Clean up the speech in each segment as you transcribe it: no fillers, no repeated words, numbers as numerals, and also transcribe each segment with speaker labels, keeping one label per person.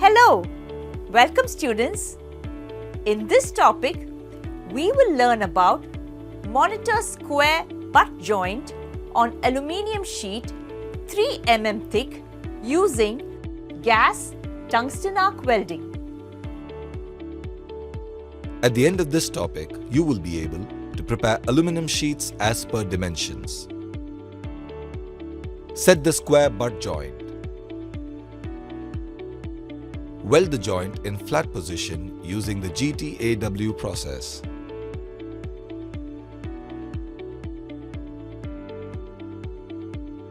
Speaker 1: Hello! Welcome students. In this topic, we will learn about monitor square butt joint on aluminium sheet 3 mm thick using gas tungsten arc welding.
Speaker 2: At the end of this topic, you will be able to prepare aluminum sheets as per dimensions. Set the square butt joint. Weld the joint in flat position using the GT-AW process.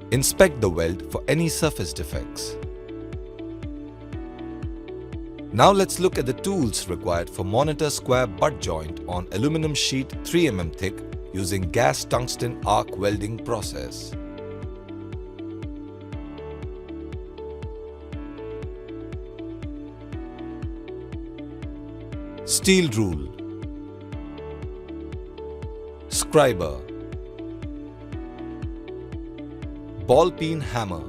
Speaker 2: Inspect the weld for any surface defects. Now let's look at the tools required for monitor square butt joint on aluminum sheet 3 mm thick using gas tungsten arc welding process. Steel rule, scriber, ball peen hammer,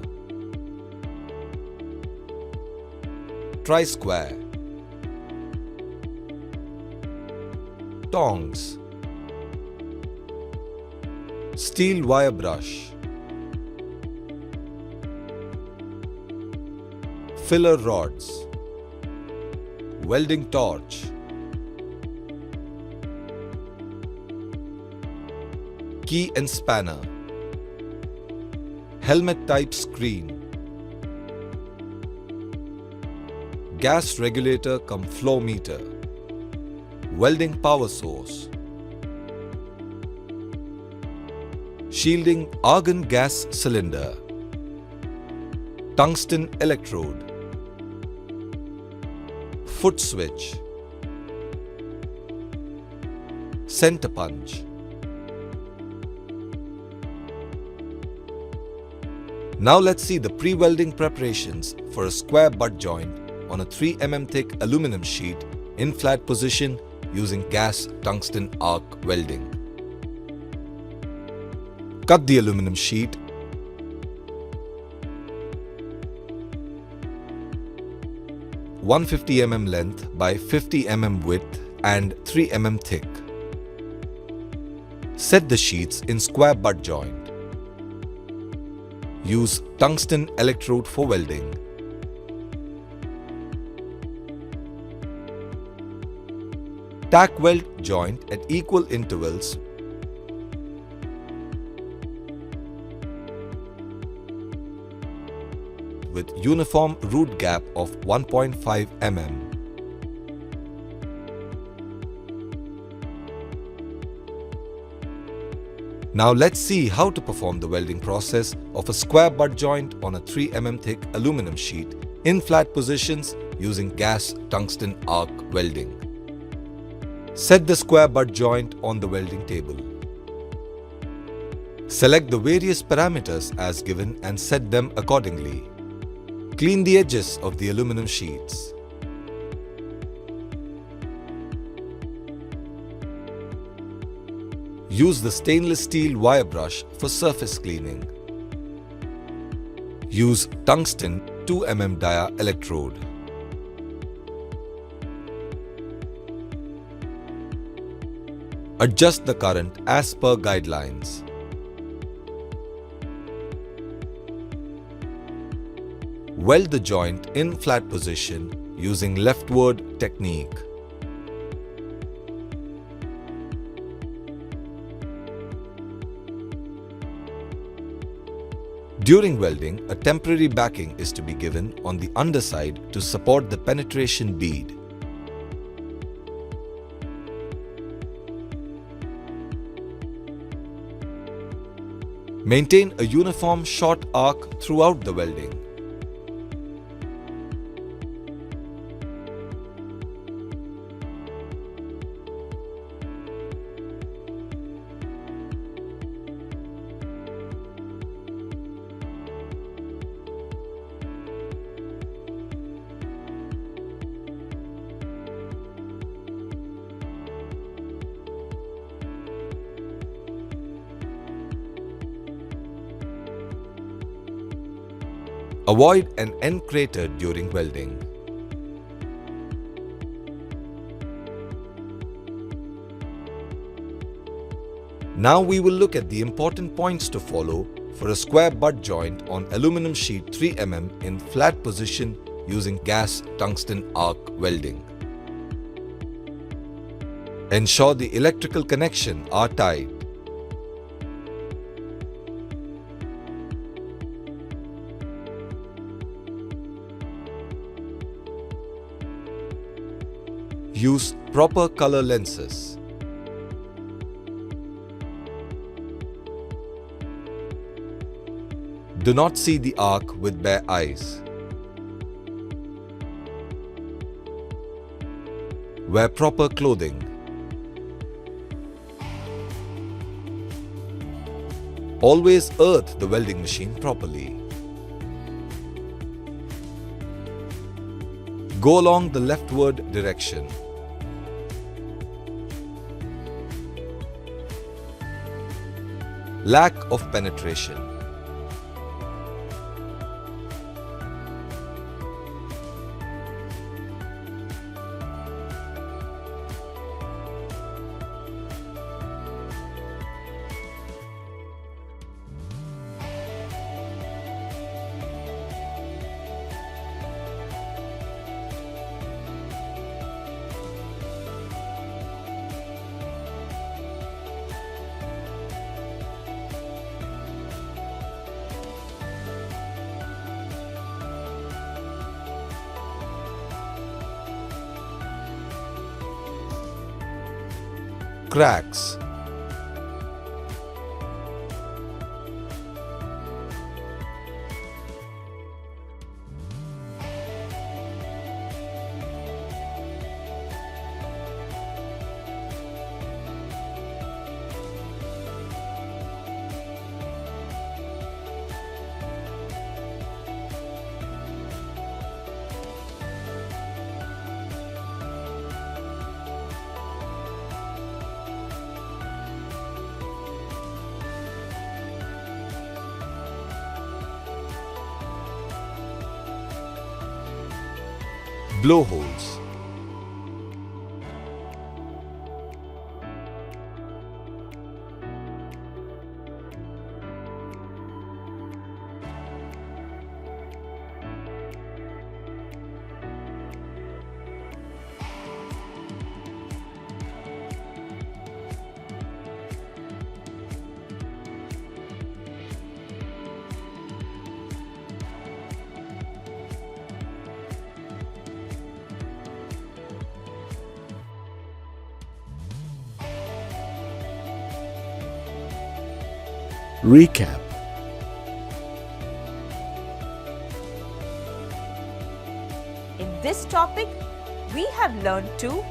Speaker 2: tri-square, tongs, steel wire brush, filler rods, welding torch, key and spanner, helmet type screen, gas regulator cum flow meter, welding power source, shielding argon gas cylinder, tungsten electrode, foot switch, center punch. Now let's see the pre-welding preparations for a square butt joint on a 3 mm thick aluminum sheet in flat position using gas tungsten arc welding. Cut the aluminum sheet. (150 mm length by 50 mm width and 3 mm thick). Set the sheets in square butt joint. Use tungsten electrode for welding. Tack weld joint at equal intervals with uniform root gap of 1.5 mm. Now let's see how to perform the welding process of a square butt joint on a 3 mm thick aluminum sheet in flat positions using gas tungsten arc welding. Set the square butt joint on the welding table. Select the various parameters as given and set them accordingly. Clean the edges of the aluminum sheets. Use the stainless steel wire brush for surface cleaning. Use tungsten 2 mm dia electrode. Adjust the current as per guidelines. Weld the joint in flat position using leftward technique. During welding, a temporary backing is to be given on the underside to support the penetration bead. Maintain a uniform short arc throughout the welding. Avoid an end crater during welding. Now we will look at the important points to follow for a square butt joint on aluminum sheet 3mm in flat position using gas tungsten arc welding. Ensure the electrical connection are tight. Use proper color lenses. Do not see the arc with bare eyes. Wear proper clothing. Always earth the welding machine properly. Go along the leftward direction. Lack of penetration. Cracks. Blowholes. Recap.
Speaker 1: In this topic, we have learned to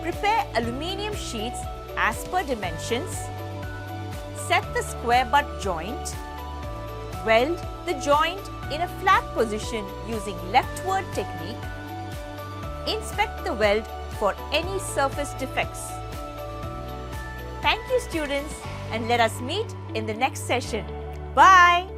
Speaker 1: prepare aluminium sheets as per dimensions, set the square butt joint, weld the joint in a flat position using leftward technique, inspect the weld for any surface defects. Thank you, students, and let us meet in the next session. Bye!